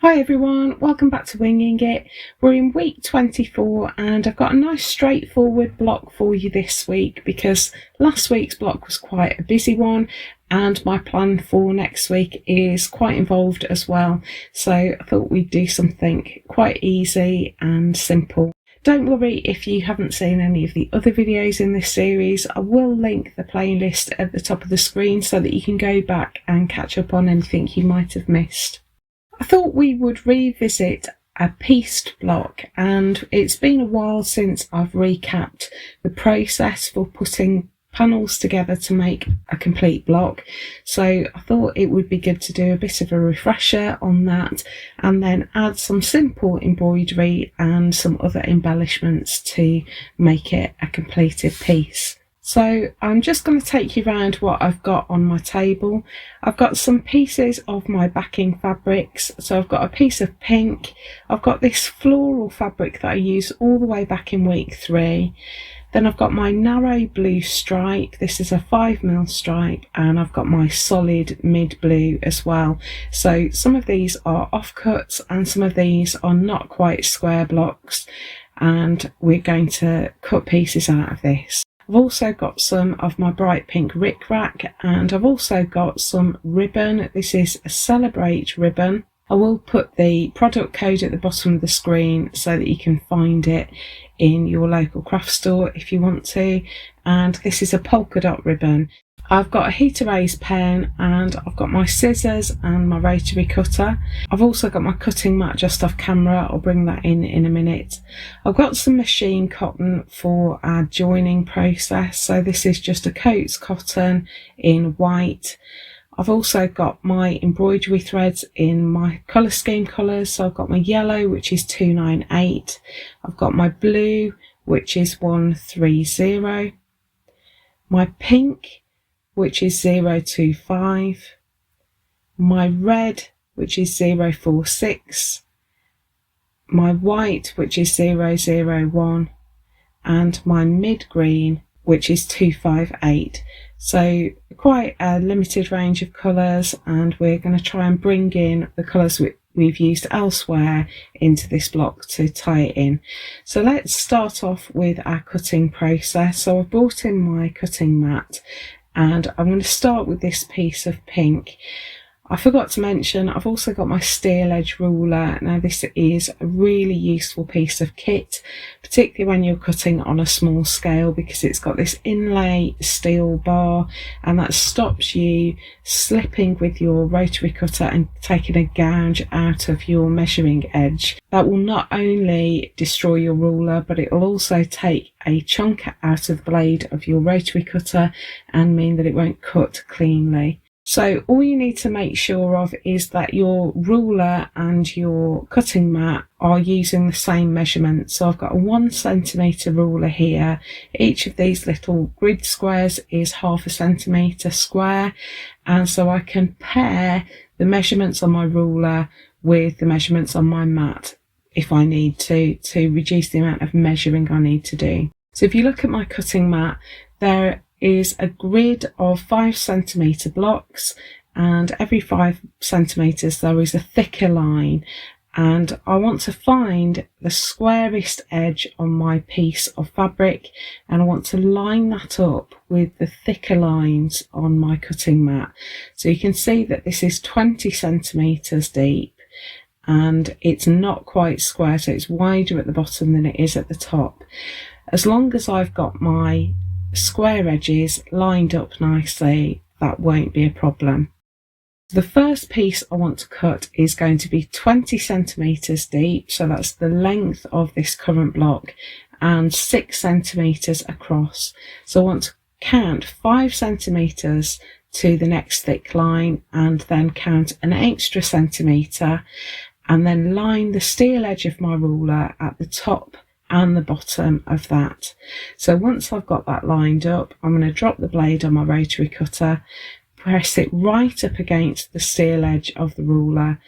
Hi everyone, welcome back to Winging It. We're in week 24 and I've got a nice straightforward block for you this week because last week's block was quite a busy one and my plan for next week is quite involved as well. So I thought we'd do something quite easy and simple. Don't worry if you haven't seen any of the other videos in this series. I will link the playlist at the top of the screen so that you can go back and catch up on anything you might have missed. I thought we would revisit a pieced block, and it's been a while since I've recapped the process for putting panels together to make a complete block, so I thought it would be good to do a bit of a refresher on that and then add some simple embroidery and some other embellishments to make it a completed piece. So I'm just going to take you around what I've got on my table. I've got some pieces of my backing fabrics. So I've got a piece of pink. I've got this floral fabric that I used all the way back in week 3. Then I've got my narrow blue stripe. This is a 5mm stripe, and I've got my solid mid blue as well. So some of these are offcuts and some of these are not quite square blocks, and we're going to cut pieces out of this. I've also got some of my bright pink rickrack, and I've also got some ribbon. This is a Celebrate ribbon. I will put the product code at the bottom of the screen so that you can find it in your local craft store if you want to. And this is a polka dot ribbon. I've got a heat erase pen and I've got my scissors and my rotary cutter. I've also got my cutting mat just off camera. I'll bring that in a minute. I've got some machine cotton for our joining process. So this is just a Coats cotton in white. I've also got my embroidery threads in my colour scheme colours. So I've got my yellow, which is 298. I've got my blue, which is 130. My pink, which is 025, my red, which is 046, my white, which is 001, and my mid green, which is 258. So quite a limited range of colours, and we're going to try and bring in the colours we've used elsewhere into this block to tie it in. So let's start off with our cutting process. So I've brought in my cutting mat, and I'm going to start with this piece of pink. I forgot to mention I've also got my steel edge ruler. Now this is a really useful piece of kit, particularly when you're cutting on a small scale, because it's got this inlay steel bar and that stops you slipping with your rotary cutter and taking a gouge out of your measuring edge. That will not only destroy your ruler, but it will also take a chunk out of the blade of your rotary cutter and mean that it won't cut cleanly. So all you need to make sure of is that your ruler and your cutting mat are using the same measurement. So I've got a 1cm ruler here. Each of these little grid squares is 1/2 centimetre square, and so I can pair the measurements on my ruler with the measurements on my mat if I need to reduce the amount of measuring I need to do. So if you look at my cutting mat, there is a grid of 5cm blocks, and every 5 centimetres there is a thicker line, and I want to find the squarest edge on my piece of fabric, and I want to line that up with the thicker lines on my cutting mat. So you can see that this is 20 centimetres deep and it's not quite square, so it's wider at the bottom than it is at the top. As long as I've got my square edges lined up nicely, that won't be a problem. The first piece I want to cut is going to be 20 centimetres deep, so that's the length of this current block, and 6 centimetres across. So I want to count 5 centimetres to the next thick line and then count an extra centimetre, and then line the steel edge of my ruler at the top and the bottom of that. So once I've got that lined up, I'm going to drop the blade on my rotary cutter, press it right up against the steel edge of the ruler,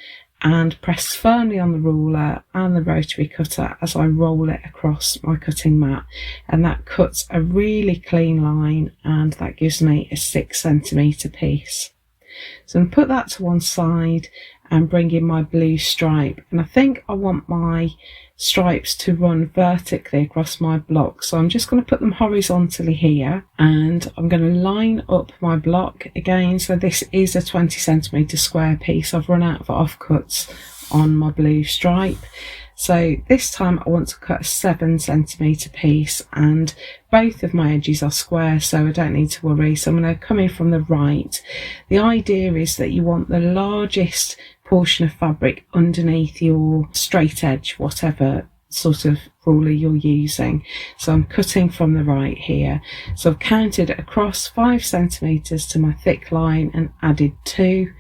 and press firmly on the ruler and the rotary cutter as I roll it across my cutting mat, and that cuts a really clean line, and that gives me a 6 centimetre piece. So I'm going to put that to one side, and bring in my blue stripe, and I think I want my stripes to run vertically across my block, so I'm just going to put them horizontally here, and I'm going to line up my block again. So this is a 20cm square piece. I've run out of offcuts on my blue stripe, so this time I want to cut a 7cm piece, and both of my edges are square, so I don't need to worry. So I'm going to come in from the right. The idea is that you want the largest portion of fabric underneath your straight edge, whatever sort of ruler you're using. So I'm cutting from the right here. So I've counted across 5cm to my thick line and added 2,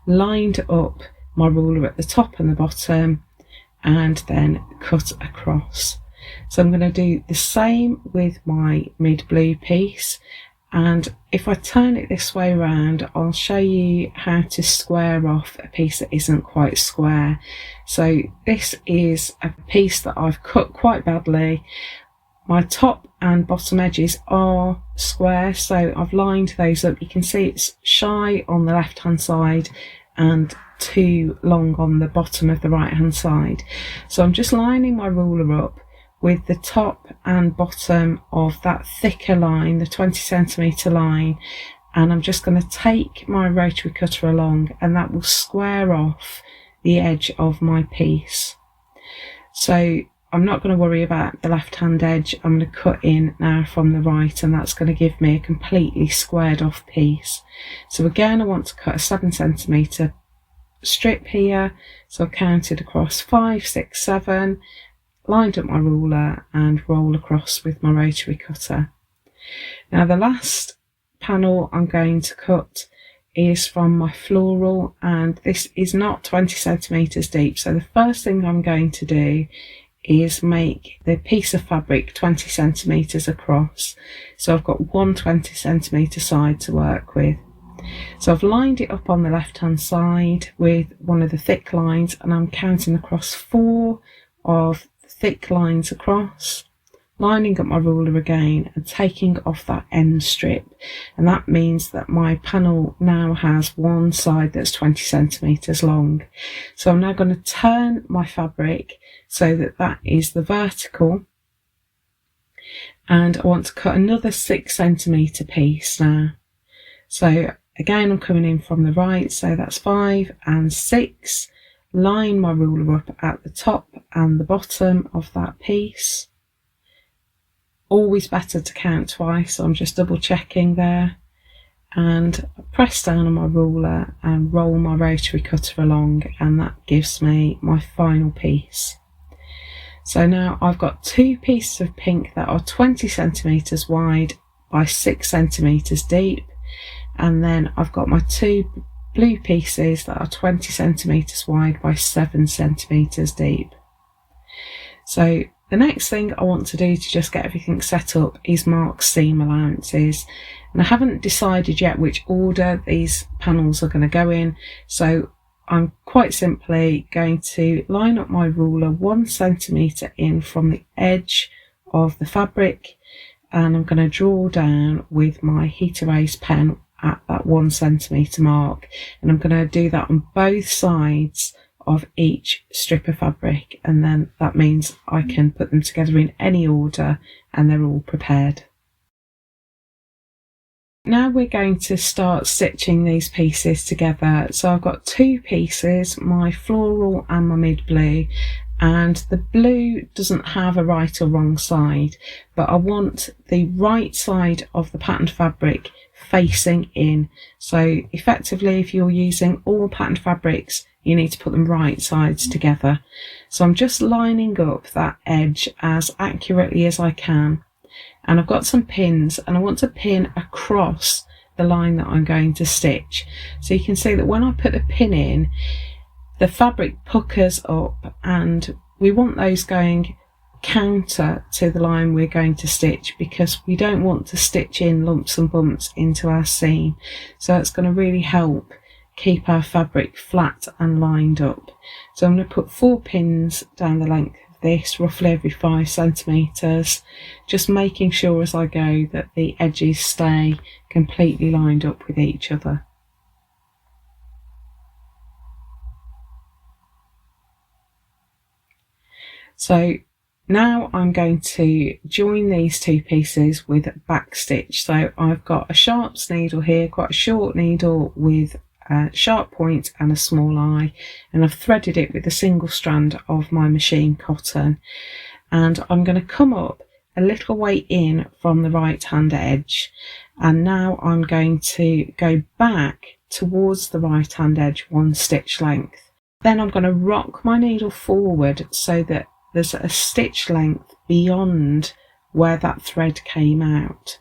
lined up my ruler at the top and the bottom, and then cut across. So I'm going to do the same with my mid blue piece, and if I turn it this way around, I'll show you how to square off a piece that isn't quite square. So this is a piece that I've cut quite badly. My top and bottom edges are square, so I've lined those up. You can see it's shy on the left hand side and too long on the bottom of the right hand side. So I'm just lining my ruler up with the top and bottom of that thicker line, the 20cm line, and I'm just going to take my rotary cutter along, and that will square off the edge of my piece. So I'm not going to worry about the left hand edge. I'm going to cut in now from the right, and that's going to give me a completely squared off piece. So again, I want to cut a 7cm strip here, so I counted across 5, 6, 7, lined up my ruler and roll across with my rotary cutter. Now the last panel I'm going to cut is from my floral, and this is not 20cm deep. So the first thing I'm going to do is make the piece of fabric 20cm across. So I've got one 20cm side to work with. So I've lined it up on the left hand side with one of the thick lines, and I'm counting across 4 of the thick lines across, lining up my ruler again and taking off that end strip, and that means that my panel now has one side that's 20cm long. So I'm now going to turn my fabric so that that is the vertical, and I want to cut another 6cm piece now. So again, I'm coming in from the right, so that's 5 and 6, line my ruler up at the top and the bottom of that piece. Always better to count twice, so I'm just double checking there, and press down on my ruler and roll my rotary cutter along, and that gives me my final piece. So now I've got 2 pieces of pink that are 20cm wide by 6cm deep, and then I've got my 2 blue pieces that are 20cm wide by 7cm deep. So the next thing I want to do to just get everything set up is mark seam allowances, and I haven't decided yet which order these panels are going to go in, so I'm quite simply going to line up my ruler 1cm in from the edge of the fabric, and I'm going to draw down with my heat erase pen at that 1cm mark, and I'm going to do that on both sides of each strip of fabric, and then that means I can put them together in any order and they're all prepared. Now we're going to start stitching these pieces together. So I've got 2 pieces, my floral and my mid blue, and the blue doesn't have a right or wrong side, but I want the right side of the patterned fabric facing in. So effectively, if you're using all patterned fabrics, you need to put them right sides together. So I'm just lining up that edge as accurately as I can, and I've got some pins, and I want to pin across the line that I'm going to stitch. So you can see that when I put the pin in, the fabric puckers up, and we want those going counter to the line we're going to stitch, because we don't want to stitch in lumps and bumps into our seam. So it's going to really help keep our fabric flat and lined up. So I'm going to put 4 pins down the length of this, roughly every 5cm, just making sure as I go that the edges stay completely lined up with each other. So now I'm going to join these two pieces with back stitch. So I've got a sharps needle here, quite a short needle with a sharp point and a small eye, and I've threaded it with a single strand of my machine cotton, and I'm going to come up a little way in from the right hand edge, and now I'm going to go back towards the right hand edge 1 stitch length. Then I'm going to rock my needle forward so that there's a stitch length beyond where that thread came out.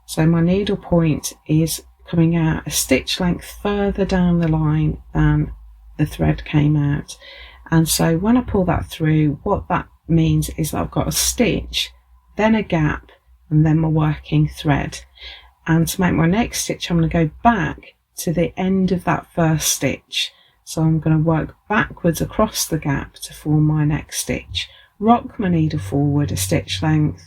So my needle point is coming out a stitch length further down the line than the thread came out. And so when I pull that through, what that means is that I've got a stitch, then a gap, and then my working thread. And to make my next stitch, I'm going to go back to the end of that first stitch. So I'm going to work backwards across the gap to form my next stitch, rock my needle forward a stitch length,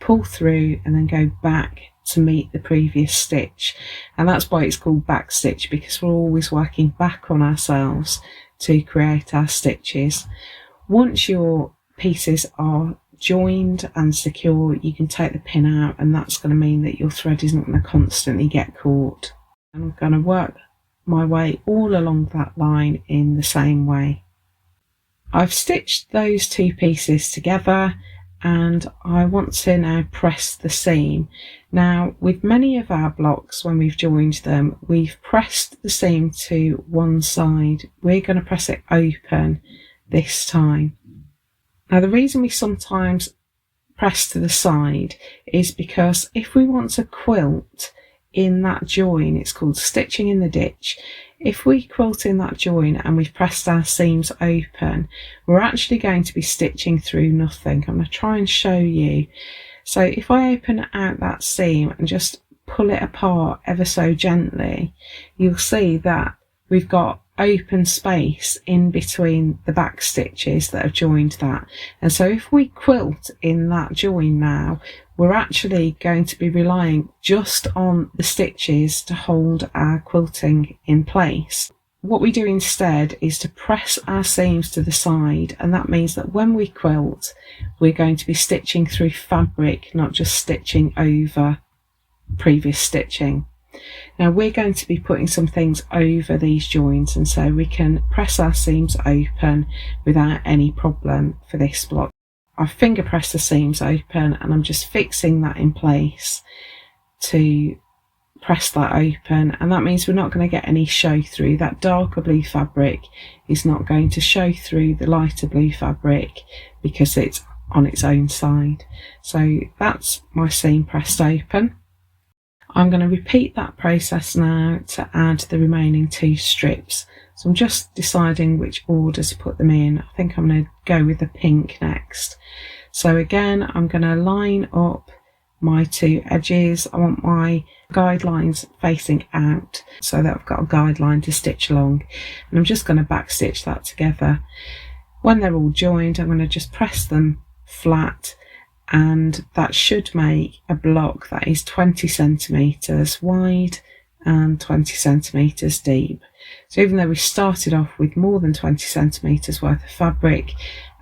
pull through, and then go back to meet the previous stitch. And that's why it's called back stitch, because we're always working back on ourselves to create our stitches. Once your pieces are joined and secure, you can take the pin out, and that's going to mean that your thread isn't going to constantly get caught. I'm going to work my way all along that line in the same way. I've stitched those two pieces together, and I want to now press the seam. Now, with many of our blocks, when we've joined them, we've pressed the seam to one side. We're going to press it open this time. Now, the reason we sometimes press to the side is because if we want to quilt in that join, it's called stitching in the ditch. If we quilt in that join and we've pressed our seams open, we're actually going to be stitching through nothing. I'm going to try and show you. So if I open out that seam and just pull it apart ever so gently, you'll see that we've got open space in between the back stitches that have joined that. And so if we quilt in that join now, we're actually going to be relying just on the stitches to hold our quilting in place. What we do instead is to press our seams to the side, and that means that when we quilt, we're going to be stitching through fabric, not just stitching over previous stitching. Now we're going to be putting some things over these joins, and so we can press our seams open without any problem for this block. I've finger pressed the seams open, and I'm just fixing that in place to press that open, and that means we're not going to get any show through. That darker blue fabric is not going to show through the lighter blue fabric because it's on its own side. So that's my seam pressed open. I'm going to repeat that process now to add the remaining 2 strips. So I'm just deciding which order to put them in. I think I'm going to go with the pink next. So again, I'm going to line up my 2 edges. I want my guidelines facing out so that I've got a guideline to stitch along, and I'm just going to back stitch that together. When they're all joined, I'm going to just press them flat, and that should make a block that is 20 centimetres wide and 20 centimetres deep. So even though we started off with more than 20 centimetres worth of fabric,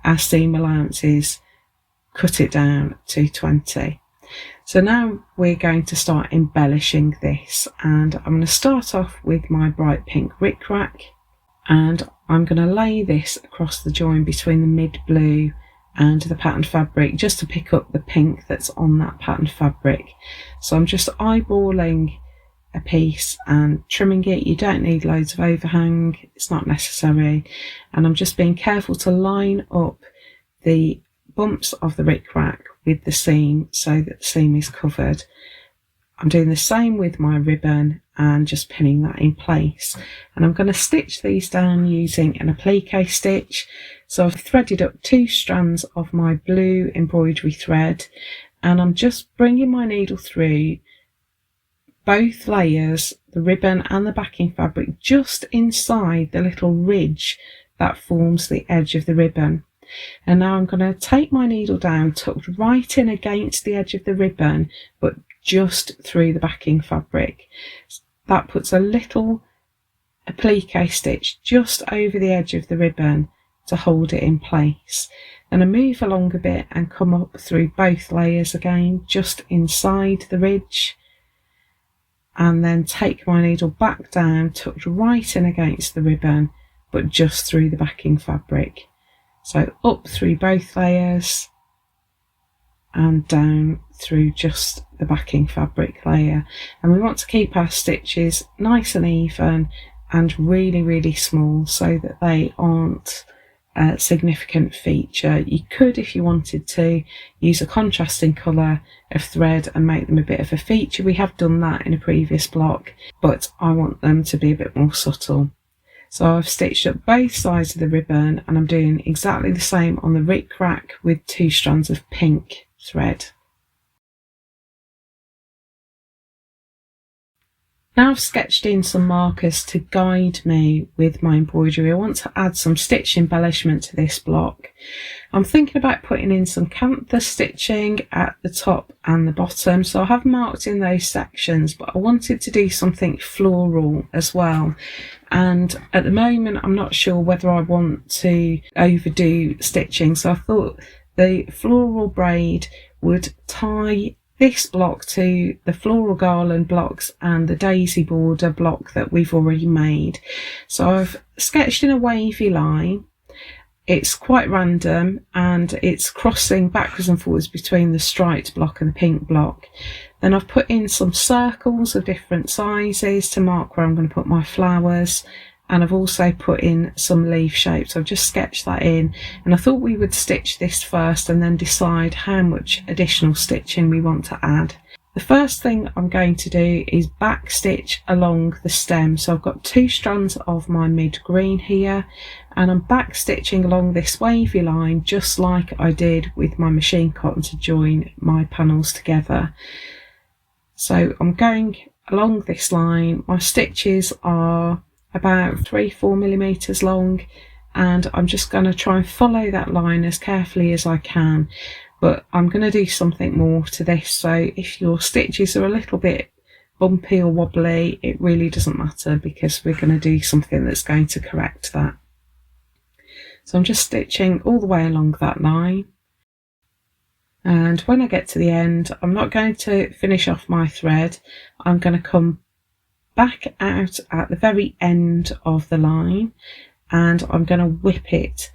our seam allowances cut it down to 20. So now we're going to start embellishing this, and I'm going to start off with my bright pink rickrack, and I'm going to lay this across the join between the mid blue and the patterned fabric just to pick up the pink that's on that patterned fabric. So I'm just eyeballing a piece and trimming it. You don't need loads of overhang, it's not necessary, and I'm just being careful to line up the bumps of the rickrack with the seam so that the seam is covered. I'm doing the same with my ribbon and just pinning that in place, and I'm going to stitch these down using an applique stitch. So I've threaded up 2 strands of my blue embroidery thread, and I'm just bringing my needle through both layers, the ribbon and the backing fabric, just inside the little ridge that forms the edge of the ribbon. And now I'm going to take my needle down, tucked right in against the edge of the ribbon, but just through the backing fabric. That puts a little applique stitch just over the edge of the ribbon to hold it in place. And I move along a bit and come up through both layers again, just inside the ridge, and then take my needle back down, tucked right in against the ribbon, but just through the backing fabric. So up through both layers and down through just the backing fabric layer. And we want to keep our stitches nice and even and really, really small so that they aren't a significant feature. You could, if you wanted to, use a contrasting colour of thread and make them a bit of a feature. We have done that in a previous block, but I want them to be a bit more subtle. So I've stitched up both sides of the ribbon, and I'm doing exactly the same on the rick rack with 2 strands of pink thread. Now I've sketched in some markers to guide me with my embroidery. I want to add some stitch embellishment to this block. I'm thinking about putting in some canthus stitching at the top and the bottom, so I have marked in those sections, but I wanted to do something floral as well. And at the moment I'm not sure whether I want to overdo stitching, so I thought the floral braid would tie this block to the floral garland blocks and the daisy border block that we've already made. So I've sketched in a wavy line. It's quite random and it's crossing backwards and forwards between the striped block and the pink block. Then I've put in some circles of different sizes to mark where I'm going to put my flowers, and I've also put in some leaf shapes. I've just sketched that in, and I thought we would stitch this first and then decide how much additional stitching we want to add. The first thing I'm going to do is back stitch along the stem. So I've got 2 strands of my mid green here, and I'm back stitching along this wavy line just like I did with my machine cotton to join my panels together. So I'm going along this line. My stitches are about 3-4 millimeters long, and I'm just going to try and follow that line as carefully as I can, but I'm going to do something more to this, so if your stitches are a little bit bumpy or wobbly, it really doesn't matter, because we're going to do something that's going to correct that. So I'm just stitching all the way along that line, and when I get to the end, I'm not going to finish off my thread. I'm going to come back out at the very end of the line, and I'm going to whip it.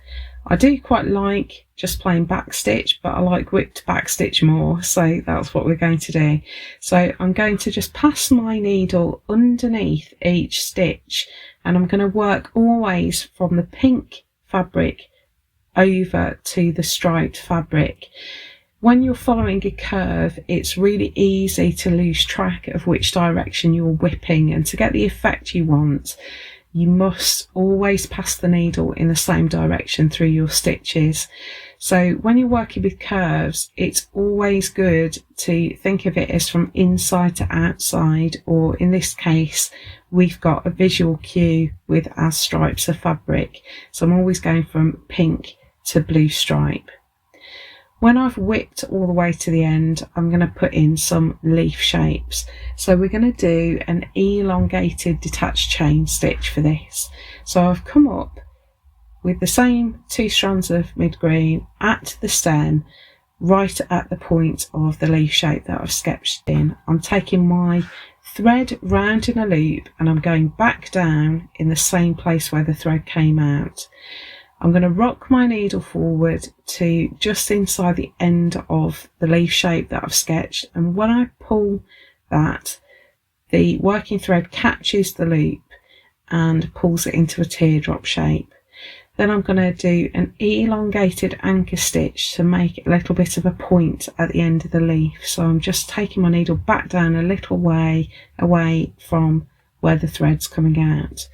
I do quite like just plain back stitch, but I like whipped back stitch more, so that's what we're going to do. So I'm going to just pass my needle underneath each stitch, and I'm going to work always from the pink fabric over to the striped fabric. When you're following a curve, it's really easy to lose track of which direction you're whipping, and to get the effect you want, you must always pass the needle in the same direction through your stitches. So when you're working with curves, it's always good to think of it as from inside to outside, or in this case, we've got a visual cue with our stripes of fabric. So I'm always going from pink to blue stripe. When I've whipped all the way to the end, I'm going to put in some leaf shapes. So we're going to do an elongated detached chain stitch for this. So I've come up with the same 2 strands of mid green at the stem, right at the point of the leaf shape that I've sketched in. I'm taking my thread round in a loop, and I'm going back down in the same place where the thread came out. I'm going to rock my needle forward to just inside the end of the leaf shape that I've sketched, and when I pull that, the working thread catches the loop and pulls it into a teardrop shape. Then I'm going to do an elongated anchor stitch to make a little bit of a point at the end of the leaf. So I'm just taking my needle back down a little way away from where the thread's coming out.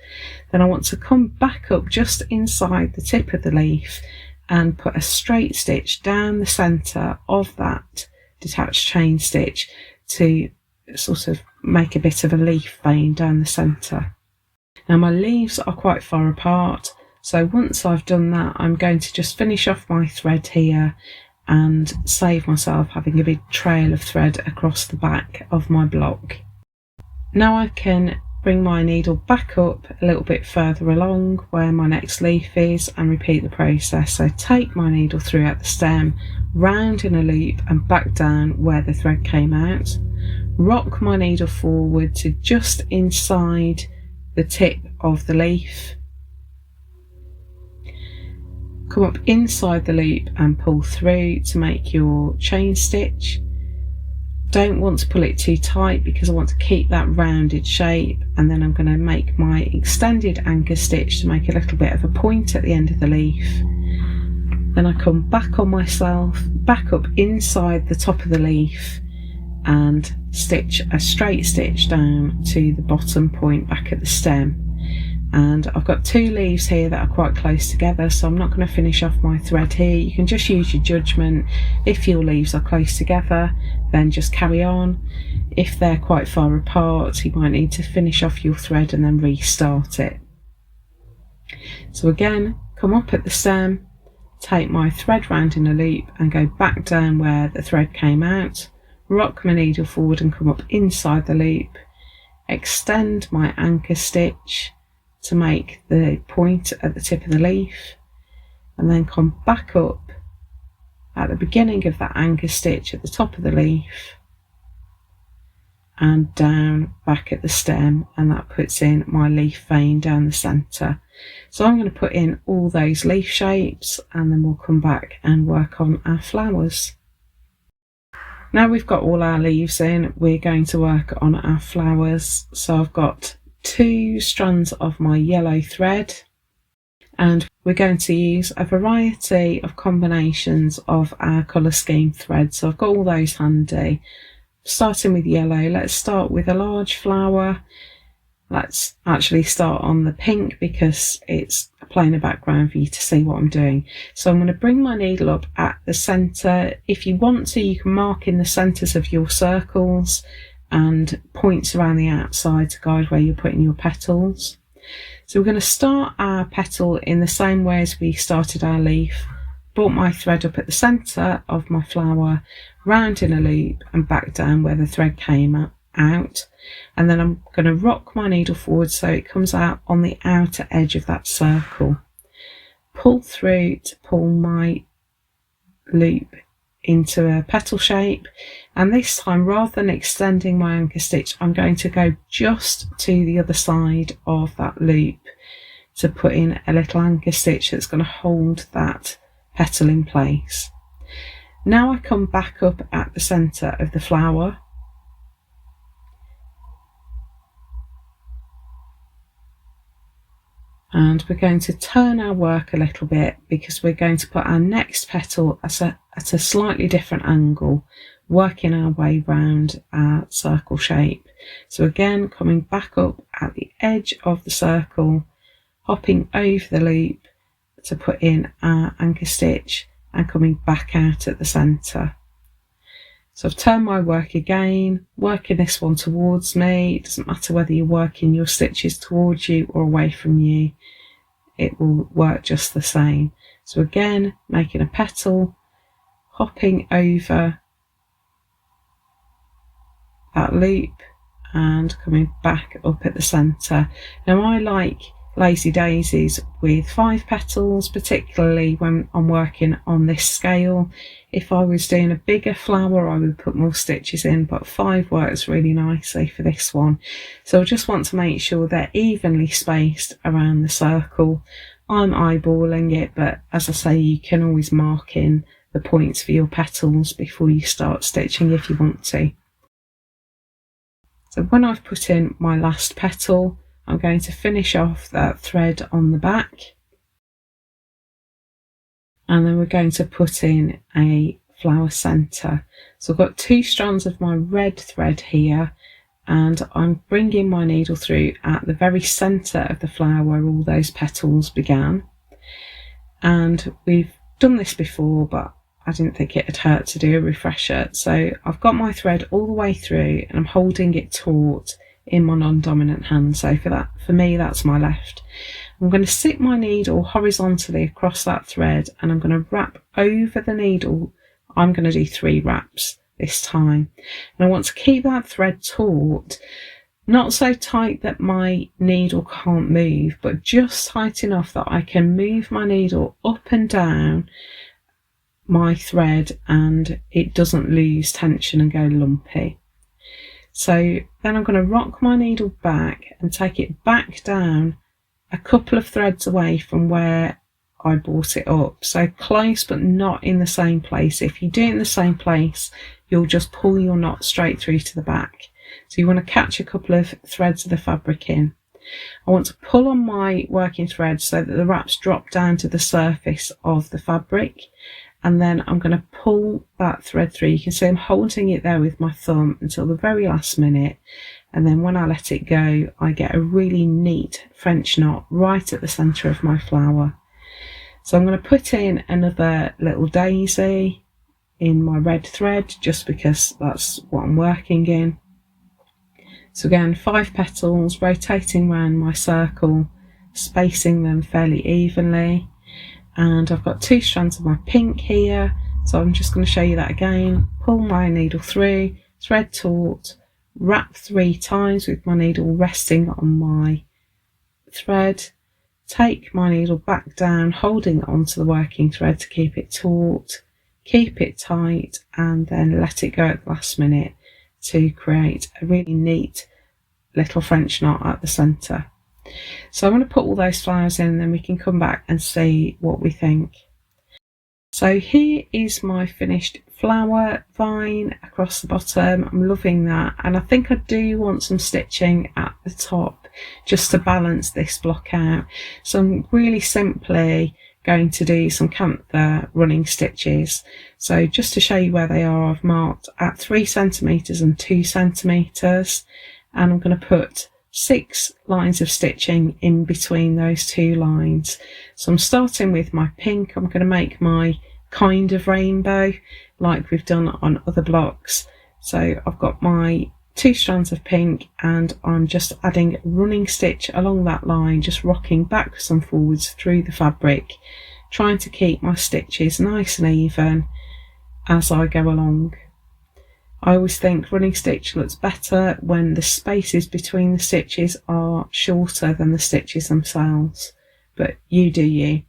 Then I want to come back up just inside the tip of the leaf and put a straight stitch down the centre of that detached chain stitch to sort of make a bit of a leaf vein down the centre. Now my leaves are quite far apart, so once I've done that, I'm going to just finish off my thread here and save myself having a big trail of thread across the back of my block. Now I can bring my needle back up a little bit further along where my next leaf is and repeat the process. So take my needle through at the stem, round in a loop and back down where the thread came out. Rock my needle forward to just inside the tip of the leaf. Come up inside the loop and pull through to make your chain stitch. Don't want to pull it too tight because I want to keep that rounded shape, and then I'm going to make my extended anchor stitch to make a little bit of a point at the end of the leaf. Then I come back on myself, back up inside the top of the leaf and stitch a straight stitch down to the bottom point back at the stem. And I've got two leaves here that are quite close together, so I'm not going to finish off my thread here. You can just use your judgment. If your leaves are close together, then just carry on. If they're quite far apart, you might need to finish off your thread and then restart it. So again, come up at the stem, take my thread round in a loop and go back down where the thread came out, rock my needle forward and come up inside the loop, extend my anchor stitch to make the point at the tip of the leaf, and then come back up at the beginning of that anchor stitch at the top of the leaf and down back at the stem, and that puts in my leaf vein down the centre. So I'm going to put in all those leaf shapes and then we'll come back and work on our flowers. Now we've got all our leaves in, we're going to work on our flowers. So I've got 2 strands of my yellow thread, and we're going to use a variety of combinations of our colour scheme thread. So I've got all those handy. Starting with yellow, let's start with a large flower. Let's actually start on the pink because it's a plainer background for you to see what I'm doing. So I'm going to bring my needle up at the centre. If you want to, you can mark in the centres of your circles and points around the outside to guide where you're putting your petals. So we're going to start our petal in the same way as we started our leaf. Brought my thread up at the centre of my flower, round in a loop and back down where the thread came out, and then I'm going to rock my needle forward so it comes out on the outer edge of that circle. Pull through to pull my loop into a petal shape, and this time rather than extending my anchor stitch I'm going to go just to the other side of that loop to put in a little anchor stitch that's going to hold that petal in place. Now I come back up at the centre of the flower and we're going to turn our work a little bit because we're going to put our next petal at a slightly different angle, working our way round our circle shape. So again, coming back up at the edge of the circle, hopping over the loop to put in our anchor stitch and coming back out at the centre. So I've turned my work again, working this one towards me. It doesn't matter whether you're working your stitches towards you or away from you, it will work just the same. So again, making a petal, hopping over that loop and coming back up at the centre. Now I like lazy daisies with 5 petals, particularly when I'm working on this scale. If I was doing a bigger flower I would put more stitches in, but 5 works really nicely for this one. So I just want to make sure they're evenly spaced around the circle. I'm eyeballing it, but as I say, you can always mark in the points for your petals before you start stitching if you want to. So when I've put in my last petal, I'm going to finish off that thread on the back, and then we're going to put in a flower centre. So I've got 2 strands of my red thread here, and I'm bringing my needle through at the very centre of the flower where all those petals began. And we've done this before, but I didn't think it'd hurt to do a refresher. So I've got my thread all the way through and I'm holding it taut in my non-dominant hand. So for me that's my left. I'm going to sit my needle horizontally across that thread and I'm going to wrap over the needle. I'm going to do 3 wraps this time, and I want to keep that thread taut Not so tight that my needle can't move, but just tight enough that I can move my needle up and down my thread and it doesn't lose tension and go lumpy. So then I'm going to rock my needle back and take it back down a couple of threads away from where I brought it up. So close but not in the same place. If you do it in the same place, you'll just pull your knot straight through to the back. So you want to catch a couple of threads of the fabric in. I want to pull on my working thread so that the wraps drop down to the surface of the fabric, and then I'm going to pull that thread through. You can see I'm holding it there with my thumb until the very last minute, and then when I let it go I get a really neat French knot right at the centre of my flower. So I'm going to put in another little daisy in my red thread just because that's what I'm working in. So again, 5 petals, rotating around my circle, spacing them fairly evenly. And I've got 2 strands of my pink here, so I'm just going to show you that again. Pull my needle through, thread taut, wrap 3 times with my needle resting on my thread, take my needle back down, holding onto the working thread to keep it taut, keep it tight, and then let it go at the last minute to create a really neat little French knot at the centre. So I'm going to put all those flowers in and then we can come back and see what we think. So here is my finished flower vine across the bottom. I'm loving that, and I think I do want some stitching at the top just to balance this block out. So I'm really simply going to do some canther running stitches. So just to show you where they are, I've marked at 3 centimetres and 2 centimetres, and I'm going to put 6 lines of stitching in between those 2 lines. So I'm starting with my pink. I'm going to make my kind of rainbow like we've done on other blocks. So I've got my 2 strands of pink and I'm just adding a running stitch along that line, just rocking backwards and forwards through the fabric, trying to keep my stitches nice and even as I go along. I always think running stitch looks better when the spaces between the stitches are shorter than the stitches themselves, but you do you.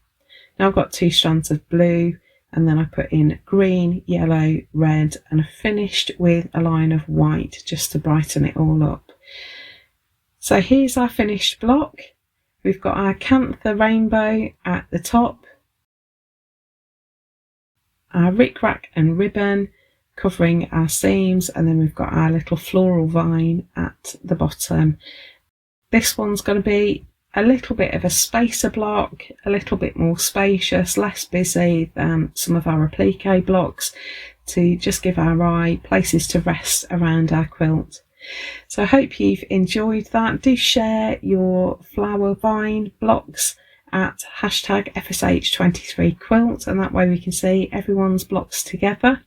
Now I've got 2 strands of blue, and then I put in green, yellow, red, and I finished with a line of white just to brighten it all up. So here's our finished block. We've got our canther rainbow at the top, our rickrack and ribbon covering our seams, and then we've got our little floral vine at the bottom. This one's going to be a little bit of a spacer block, a little bit more spacious, less busy than some of our applique blocks, to just give our eye places to rest around our quilt. So I hope you've enjoyed that. Do share your flower vine blocks at hashtag FSH23quilt, and that way we can see everyone's blocks together.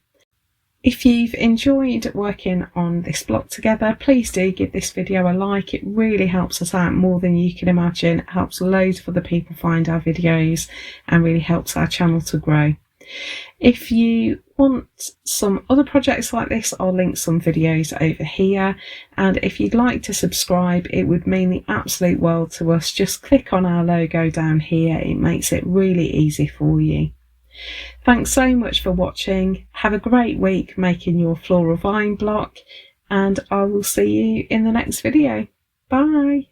If you've enjoyed working on this block together, please do give this video a like. It really helps us out more than you can imagine. It helps loads of other people find our videos and really helps our channel to grow. If you want some other projects like this, I'll link some videos over here, and if you'd like to subscribe, it would mean the absolute world to us. Just click on our logo down here. It makes it really easy for you. Thanks so much for watching. Have a great week making your floral vine block, and I will see you in the next video. Bye.